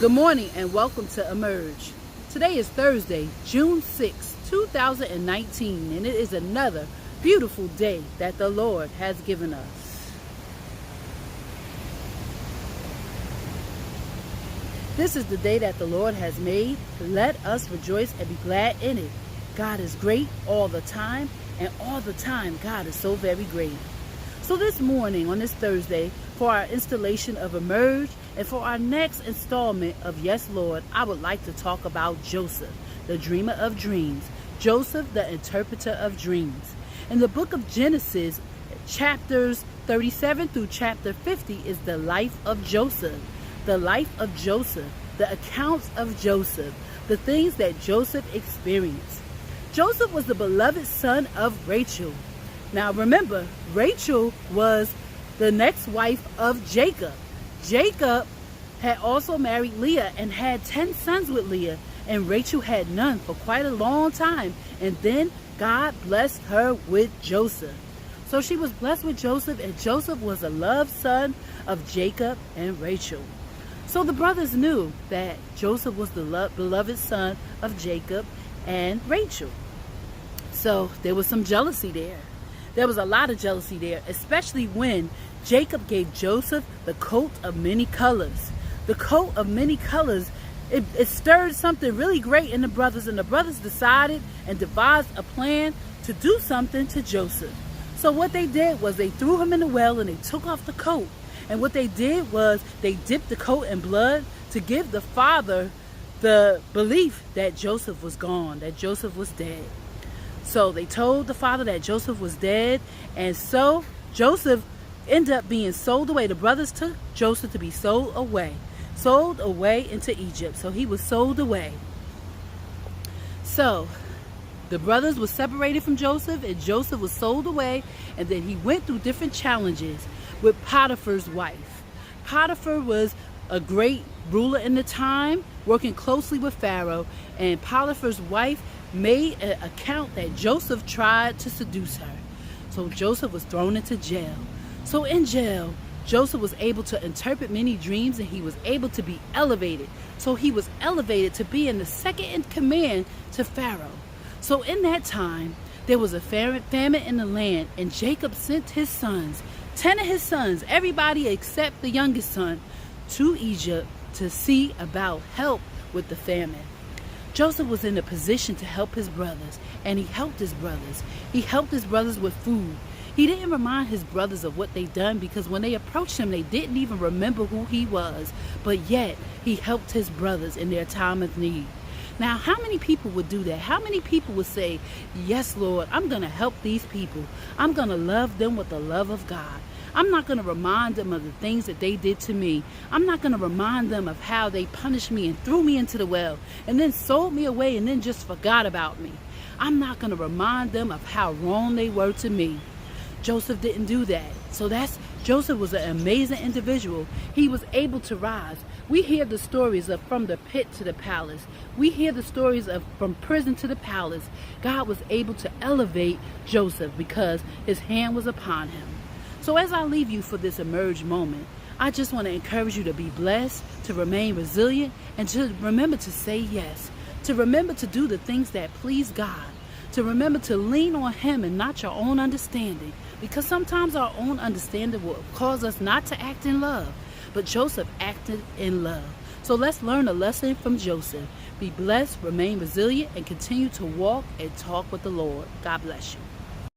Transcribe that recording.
Good morning and welcome to Emerge. Today is Thursday, June 6, 2019, and it is another beautiful day that the Lord has given us. This is the day that the Lord has made. Let us rejoice and be glad in it. God is great all the time, and all the time God is so very great. So this morning, on this Thursday, for our installation of Emerge, and for our next installment of Yes Lord, I would like to talk about Joseph, the dreamer of dreams. Joseph, the interpreter of dreams. In the book of Genesis, chapters 37 through chapter 50 is the life of Joseph. The life of Joseph, the accounts of Joseph, the things that Joseph experienced. Joseph was the beloved son of Rachel. Now remember, Rachel was the next wife of Jacob. Jacob had also married Leah and had 10 sons with Leah, and Rachel had none for quite a long time. And then God blessed her with Joseph. So she was blessed with Joseph, and Joseph was a loved son of Jacob and Rachel. So the brothers knew that Joseph was the beloved son of Jacob and Rachel. So there was some jealousy there. There was a lot of jealousy there, especially when Jacob gave Joseph the coat of many colors. The coat of many colors, it stirred something really great in the brothers, and the brothers decided and devised a plan to do something to Joseph. So what they did was they threw him in the well and they took off the coat. And what they did was they dipped the coat in blood to give the father the belief that Joseph was gone, that Joseph was dead. So they told the father that Joseph was dead, and so Joseph ended up being sold away. The brothers took Joseph to be sold away into Egypt. So he was sold away. So the brothers were separated from Joseph, and Joseph was sold away, and then he went through different challenges with Potiphar's wife. Potiphar was a great ruler in the time, working closely with Pharaoh, and Potiphar's wife made an account that Joseph tried to seduce her. So Joseph was thrown into jail. So in jail, Joseph was able to interpret many dreams, and he was able to be elevated. So he was elevated to be in the second in command to Pharaoh. So in that time, there was a famine in the land, and Jacob sent his sons, 10 of his sons, everybody except the youngest son, to Egypt to see about help with the famine. Joseph was in a position to help his brothers, and he helped his brothers. He helped his brothers with food. He didn't remind his brothers of what they'd done, because when they approached him, they didn't even remember who he was. But yet, he helped his brothers in their time of need. Now, how many people would do that? How many people would say, yes, Lord, I'm going to help these people. I'm going to love them with the love of God. I'm not going to remind them of the things that they did to me. I'm not going to remind them of how they punished me and threw me into the well and then sold me away and then just forgot about me. I'm not going to remind them of how wrong they were to me. Joseph didn't do that. So Joseph was an amazing individual. He was able to rise. We hear the stories of from the pit to the palace. We hear the stories of from prison to the palace. God was able to elevate Joseph because his hand was upon him. So as I leave you for this Emerge moment, I just want to encourage you to be blessed, to remain resilient, and to remember to say yes, to remember to do the things that please God, to remember to lean on Him and not your own understanding, because sometimes our own understanding will cause us not to act in love, but Joseph acted in love. So let's learn a lesson from Joseph. Be blessed, remain resilient, and continue to walk and talk with the Lord. God bless you.